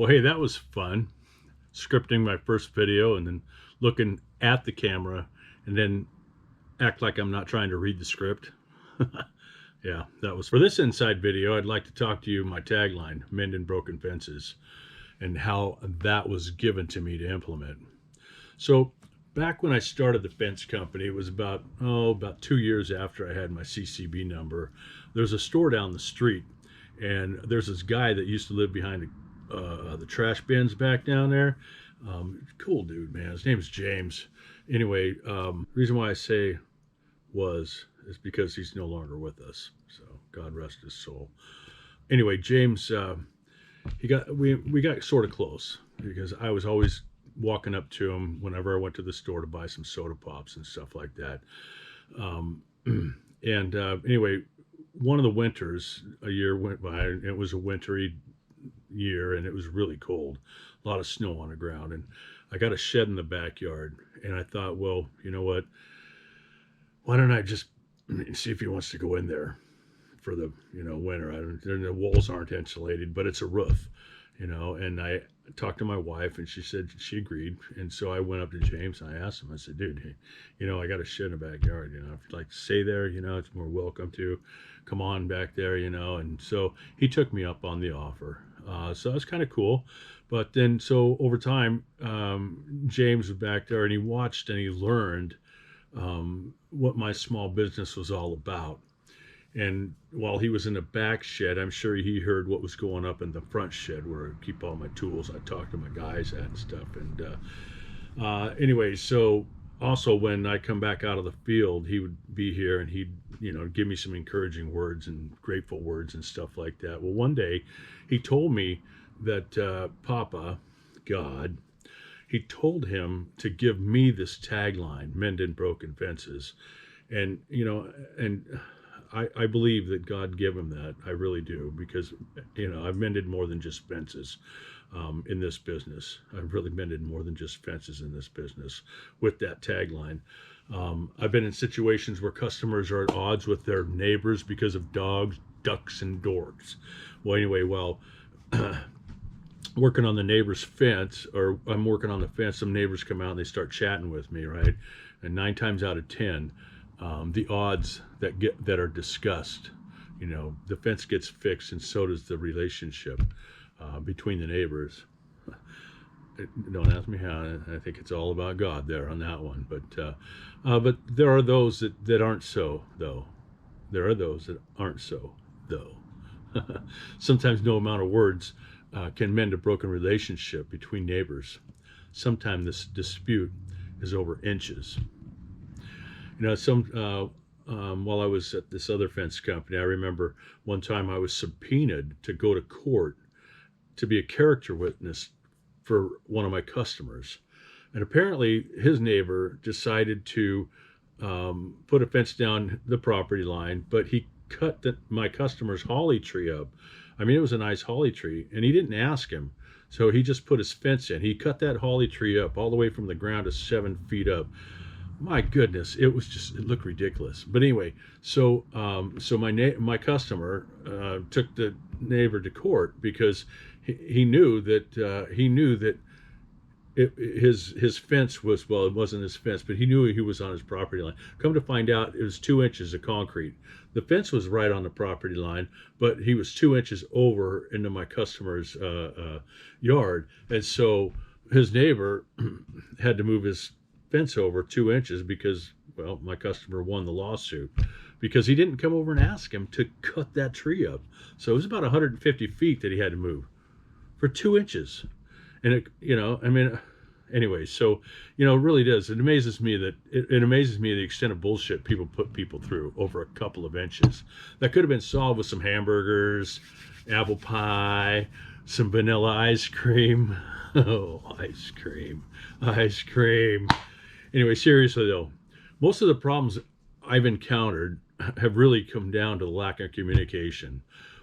Well, hey, that was fun. Scripting my first video and then looking at the camera and then act like I'm not trying to read the script. Yeah, that was for this inside video. I'd like to talk to you my tagline, Mending Broken Fences, and how that was given to me to implement. So back when I started the fence company, it was about 2 years after I had my CCB number. There's a store down the street, and there's this guy that used to live behind the trash bins back down there. Cool dude, man. His name is James. Anyway, reason why I say is because he's no longer with us. So God rest his soul. Anyway, James, we got sort of close because I was always walking up to him whenever I went to the store to buy some soda pops and stuff like that. Anyway, one of the winters, a year went by, and it was a wintry year, and it was really cold, a lot of snow on the ground, and I got a shed in the backyard, and I thought, well, you know what? Why don't I just see if he wants to go in there for the winter? The walls aren't insulated, but it's a roof, And I talked to my wife, and she said she agreed. And so I went up to James and I asked him. I said, "Dude, hey, I got a shed in the backyard. If you'd like to stay there, it's more welcome to. Come on back there, And so he took me up on the offer. So that was kind of cool. But then, so over time, James was back there, and he watched and he learned what my small business was all about. And while he was in the back shed, I'm sure he heard what was going up in the front shed where I keep all my tools. I talk to my guys at and stuff. And anyway, so also when I come back out of the field, he would be here and he'd, give me some encouraging words and grateful words and stuff like that. Well, one day he told me that Papa, God, he told him to give me this tagline, Mending Broken Fences. And, I believe that God gave him that. I really do, because, I've mended more than just fences in this business. I've really mended more than just fences in this business with that tagline. I've been in situations where customers are at odds with their neighbors because of dogs, ducks, and dorks. Well, anyway, working on the neighbor's fence, or I'm working on the fence, some neighbors come out and they start chatting with me, right? And 9 times out of 10, the odds that are discussed, the fence gets fixed, and so does the relationship between the neighbors. Don't ask me how. I think it's all about God there on that one. But there are those that aren't so, though. There are those that aren't so, though. Sometimes no amount of words can mend a broken relationship between neighbors. Sometimes this dispute is over inches. While I was at this other fence company, I remember one time I was subpoenaed to go to court to be a character witness for one of my customers. And apparently his neighbor decided to put a fence down the property line, but he cut my customer's holly tree up. I mean, it was a nice holly tree, and he didn't ask him. So he just put his fence in. He cut that holly tree up all the way from the ground to 7 feet up. My goodness, it looked ridiculous. But anyway, so my customer took the neighbor to court because he knew that his fence was, well, it wasn't his fence, but he knew he was on his property line. Come to find out, it was 2 inches of concrete. The fence was right on the property line, but he was 2 inches over into my customer's yard, and so his neighbor had to move his fence over 2 inches because, well, my customer won the lawsuit because he didn't come over and ask him to cut that tree up. So it was about 150 feet that he had to move for 2 inches. And anyway, so, it really does. It amazes me the extent of bullshit people put people through over a couple of inches. That could have been solved with some hamburgers, apple pie, some vanilla ice cream. Oh, ice cream. Anyway, seriously though, most of the problems I've encountered have really come down to the lack of communication.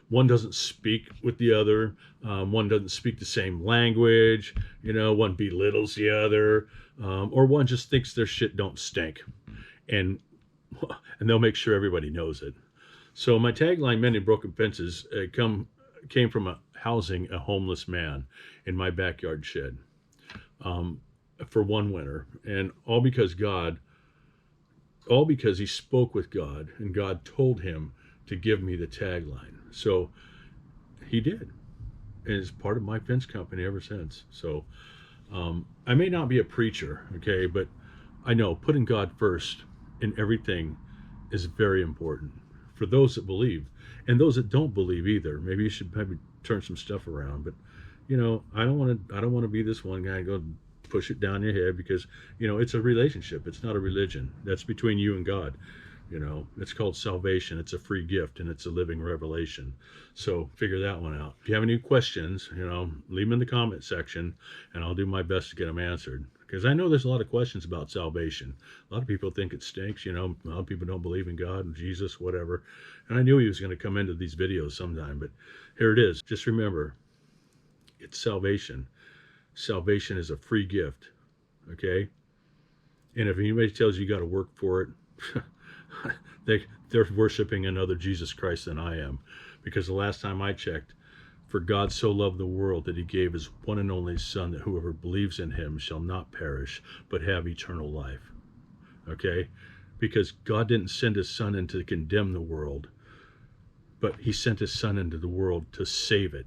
One doesn't speak with the other. One doesn't speak the same language. One belittles the other, or one just thinks their shit don't stink, and they'll make sure everybody knows it. So my tagline, "Mending Broken Fences," came from housing a homeless man in my backyard shed for one winter, and all because he spoke with God, and God told him to give me the tagline. So he did, and it's part of my fence company ever since. So I may not be a preacher, okay, but I know putting God first in everything is very important for those that believe, and those that don't believe either. Maybe you should maybe turn some stuff around. But I don't want to be this one guy and go push it down your head, because it's a relationship. It's not a religion. That's between you and God. It's called salvation. It's a free gift, and it's a living revelation. So figure that one out. If you have any questions, leave them in the comment section, and I'll do my best to get them answered. Because I know there's a lot of questions about salvation. A lot of people think it stinks. A lot of people don't believe in God and Jesus, whatever. And I knew he was going to come into these videos sometime, but here it is. Just remember, it's salvation. Salvation is a free gift, okay? And if anybody tells you got to work for it, they're worshiping another Jesus Christ than I am. Because the last time I checked, for God so loved the world that he gave his one and only Son, that whoever believes in him shall not perish, but have eternal life. Okay? Because God didn't send his Son in to condemn the world, but he sent his Son into the world to save it.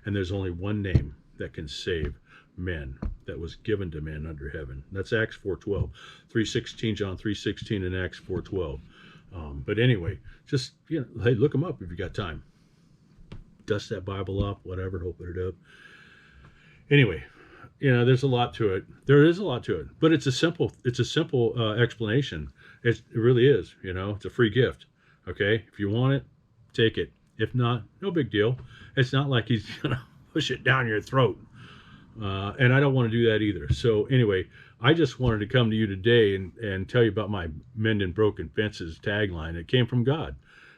And there's only one name that can save men, that was given to men under heaven. That's Acts 4:12, 3:16, John 3:16, and Acts 4:12. But anyway, just hey, look them up if you got time. Dust that Bible off, whatever, open it up. Anyway, there's a lot to it. There is a lot to it, but it's a simple explanation. It really is. It's a free gift. Okay, if you want it, take it. If not, no big deal. It's not like he's gonna push it down your throat. And I don't want to do that either. So anyway, I just wanted to come to you today and tell you about my Mending Broken Fences tagline. It came from God.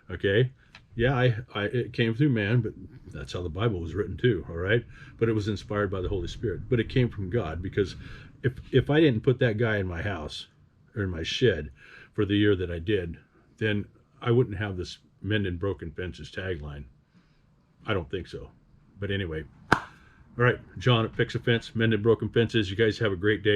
Okay. Yeah, it came through man, but that's how the Bible was written too. All right. But it was inspired by the Holy Spirit. But it came from God, because if I didn't put that guy in my house or in my shed for the year that I did, then I wouldn't have this Mending Broken Fences tagline. I don't think so. But anyway. All right, John at Fix a Fence, Mending Broken Fences. You guys have a great day.